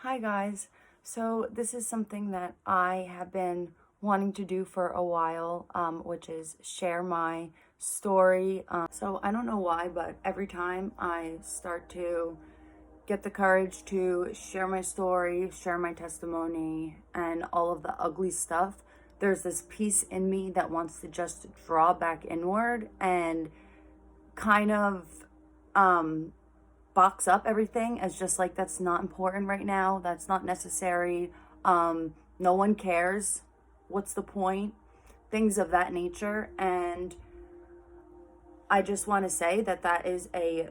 Hi guys. So this is something that I have been wanting to do for a while, which is share my story. So I don't know why, but every time I start to get the courage to share my story, share my testimony, and all of the ugly stuff, there's this piece in me that wants to just draw back inward and kind of um box up everything as just like that's not important right now, that's not necessary, no one cares, what's the point, things of that nature. And I just want to say that that is a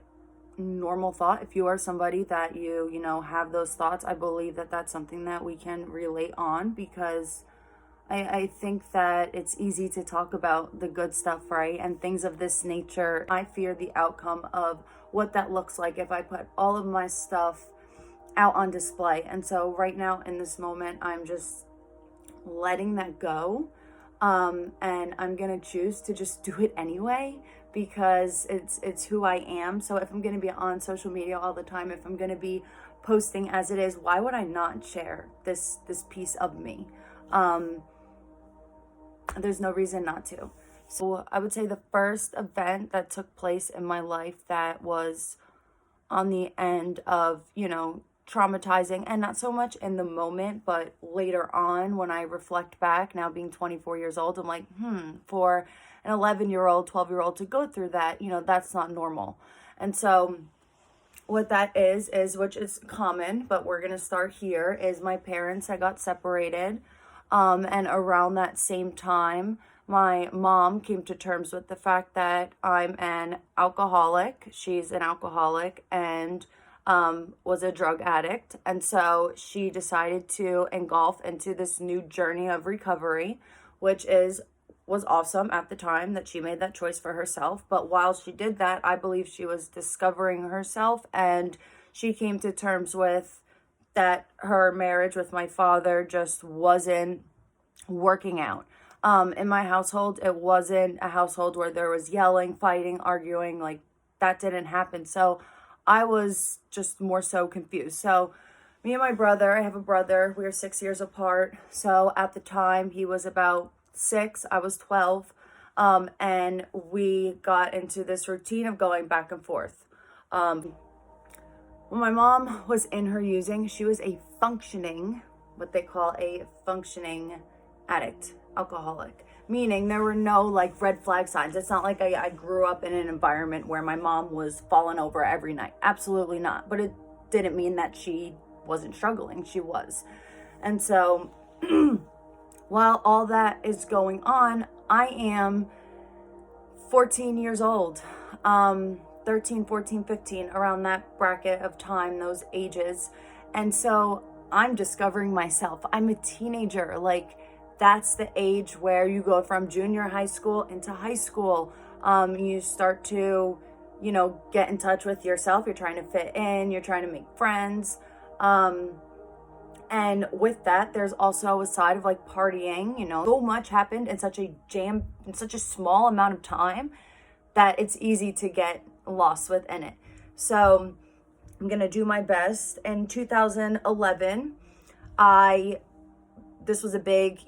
normal thought. If you are somebody that you have those thoughts, I believe that that's something that we can relate on, because I think that it's easy to talk about the good stuff, right? And things of this nature. I fear the outcome of what that looks like if I put all of my stuff out on display. And so right now in this moment, I'm just letting that go. And I'm gonna choose to just do it anyway, because it's who I am. So if I'm gonna be on social media all the time, if I'm gonna be posting as it is, why would I not share this piece of me? There's no reason not to. So I would say the first event that took place in my life that was on the end of, traumatizing, and not so much in the moment, but later on when I reflect back, now being 24 years old, I'm like, for an 11-year-old, 12-year-old to go through that, that's not normal. And so what that is which is common, but we're going to start here, is my parents had got separated. And around that same time, my mom came to terms with the fact that I'm an alcoholic. She's an alcoholic and was a drug addict. And so she decided to engulf into this new journey of recovery, which was awesome at the time that she made that choice for herself. But while she did that, I believe she was discovering herself, and she came to terms with that her marriage with my father just wasn't working out. In my household, it wasn't a household where there was yelling, fighting, arguing. Like, that didn't happen. So I was just more so confused. So me and my brother, I have a brother, we are 6 years apart. So at the time, he was about 6, I was 12. And we got into this routine of going back and forth. When my mom was in her using, she was a functioning, what they call a functioning addict, alcoholic, meaning there were no like red flag signs. It's not like I grew up in an environment where my mom was falling over every night. Absolutely not. But it didn't mean that she wasn't struggling. She was. And so while all that is going on, I am 14 years old. 13, 14, 15, around that bracket of time, those ages. And so I'm discovering myself. I'm a teenager. Like, that's the age where you go from junior high school into high school. You start to, get in touch with yourself. You're trying to fit in, you're trying to make friends. And with that, there's also a side of like partying, so much happened in such a small amount of time that it's easy to get lost within it. So I'm gonna do my best. In 2011, this was a big,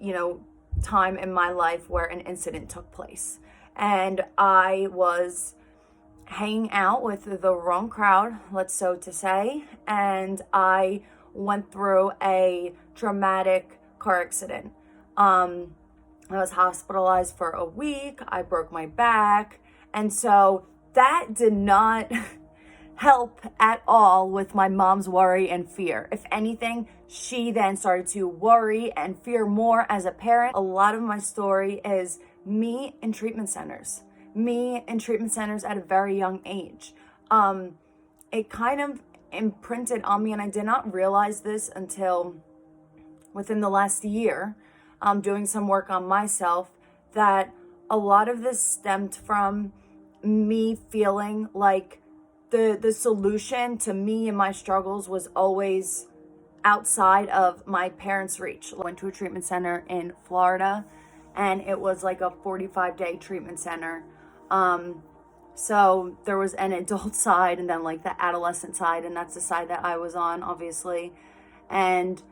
time in my life where an incident took place. And I was hanging out with the wrong crowd, let's so to say, and I went through a traumatic car accident. I was hospitalized for a week. I broke my back. And so that did not help at all with my mom's worry and fear. If anything, she then started to worry and fear more as a parent. A lot of my story is me in treatment centers. Me in treatment centers at a very young age. It kind of imprinted on me, and I did not realize this until within the last year, doing some work on myself, that a lot of this stemmed from me feeling like the solution to me and my struggles was always outside of my parents' reach. I went to a treatment center in Florida, and it was like a 45-day treatment center. So there was an adult side and then like the adolescent side, and that's the side that I was on, obviously. And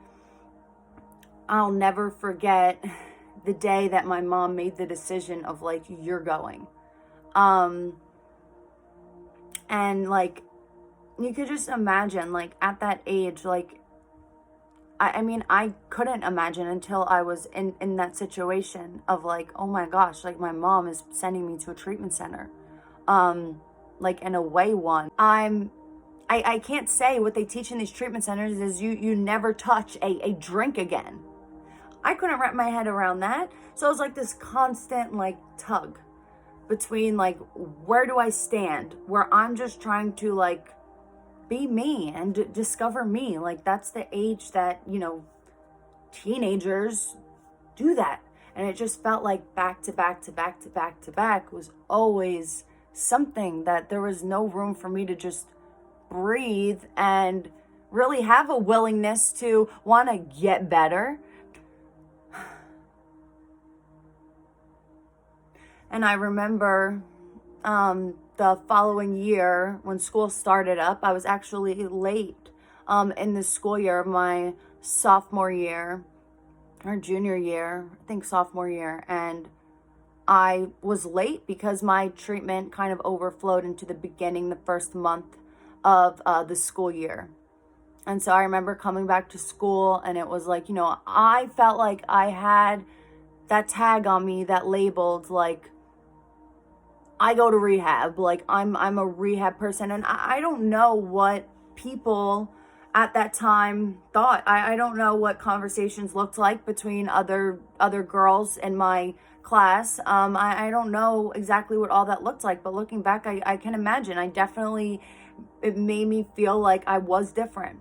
I'll never forget the day that my mom made the decision of like, you're going. And like, you could just imagine, like, at that age, like, I mean, I couldn't imagine until I was in that situation of like, oh my gosh, like my mom is sending me to a treatment center, like an away one. I can't say what they teach in these treatment centers is you never touch a drink again. I couldn't wrap my head around that. So it was like this constant like tug between like, where do I stand? Where I'm just trying to like be me and discover me. Like that's the age that, you know, teenagers do that. And it just felt like back to back to back to back to back was always something that there was no room for me to just breathe and really have a willingness to want to get better. And I remember the following year when school started up, I was actually late in the school year of my sophomore year or junior year, I think sophomore year. And I was late because my treatment kind of overflowed into the beginning, the first month of the school year. And so I remember coming back to school and it was like, you know, I felt like I had that tag on me that labeled like, I go to rehab, like I'm a rehab person. And I don't know what people at that time thought. I don't know what conversations looked like between other girls in my class. I don't know exactly what all that looked like, but looking back, I can imagine. It made me feel like I was different.